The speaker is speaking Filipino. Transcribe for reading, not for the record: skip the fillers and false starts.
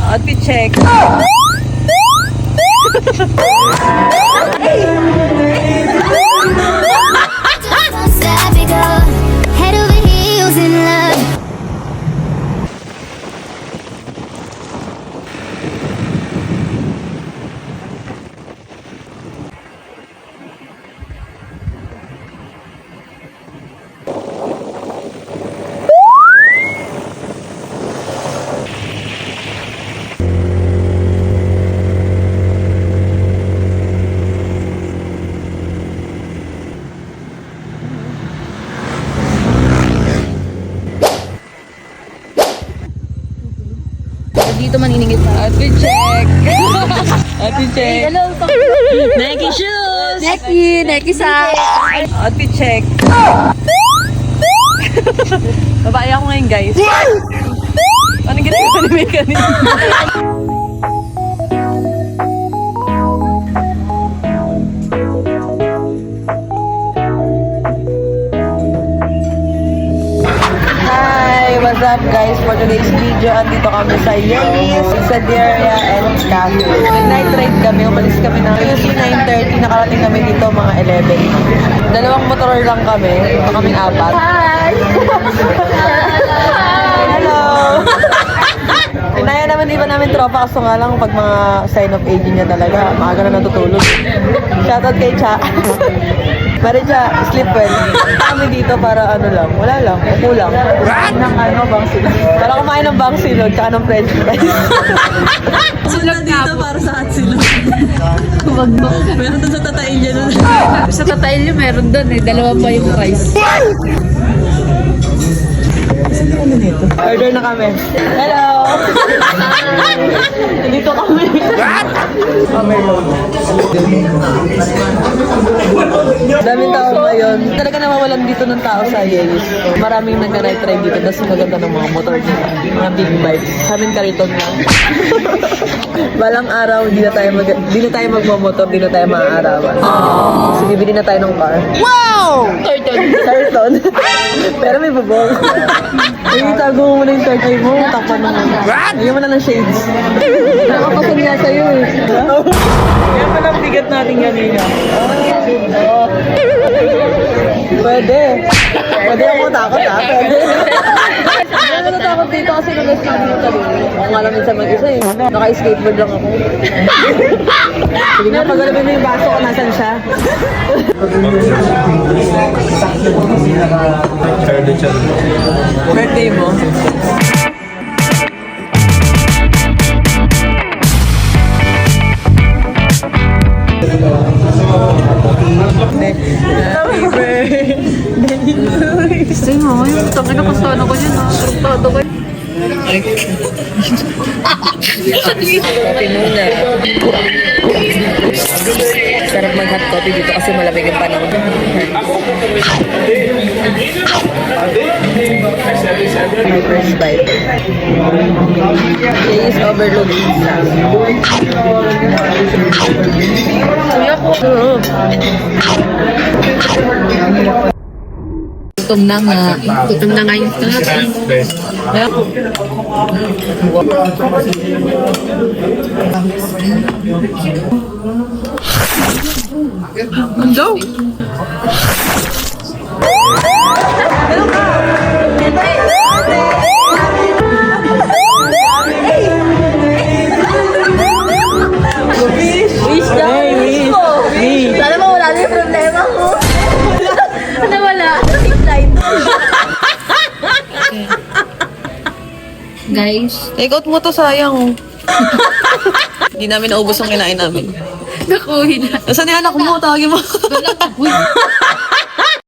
Outfit check. Head over heels in love. Dito maniningit pa. Outfit check. Outfit check. Nike shoes. Nike sa... Outfit check. Babae ako ngayon, guys. Anong ginagawa ni May kanina? Hi! What's up, guys? For today's video, andito kami sa Yelis, Saderia, and Cafe. Nag-night ride kami. Umalis kami ng QC 9:30. Nakarating kami dito mga 11. Dalawang motor lang kami. Ito kaming apat. Hi! Hello! Pinaya naman, di ba namin tropa, kaso nga lang pag mga sign of aging niya talaga, maaga na natutulog. Shoutout kay Cha. Maricha, sleep well. Kami dito para ano lang, wala lang, upo lang. Kumain ng bang silog. Para kumain ng bang silog, tsaka ng french fries. Silog dito para sa hot silog. Meron doon sa Tatailya doon. Sa Tatailya meron doon eh. Dalawa pa yung price. Order na kami. Hello! Dito kami. Daming tao ngayon. Talaga nawawalan dito ng tao sa Yelis. Maraming nag-night ride dito. Tapos maganda ng mga motor dito. Mga big bikes. Kaming kariton lang. Balang araw, di na tayo magmamotor, di na tayo maaarawan. So, bibili na tayo ng car. Wow! Carton. Pero may bubong. Ay, itago mo muna yung third eye mo. Takpan mo. Ayun mo na ng shades. Nakakasin nga sa'yo eh. Yan pala ang bigat natin kanina. Pwede. Pwede ako matakot ha. Pwede. Hindi ako natakot dito kasi nagas namin yung talino. Ako nga lang minsan mag-isa eh. Naka-skateboard lang ako. Sige nga, pag-alabin mo yung baso ko, nasan siya? Birthday mo? Happy birthday to you. Say mo, yung tangin na kustano ko yun ha. Kurtado ko yun. Coffee muna. Sarap mag-hot coffee dito kasi malamig ang panahon. My first bite. This is overload pizza. Kuya ko. Gutom na nga. Gutom na nga yung tahat. Go! Wish ka! Wish mo! Sana mo wala na yung problema ko. Nawala. Guys, Take out mo to, sayang. Hindi namin naubos ang kinain namin. nakuhin na. Nasaan yung anak mo? Tawagin mo. Wala. Uy.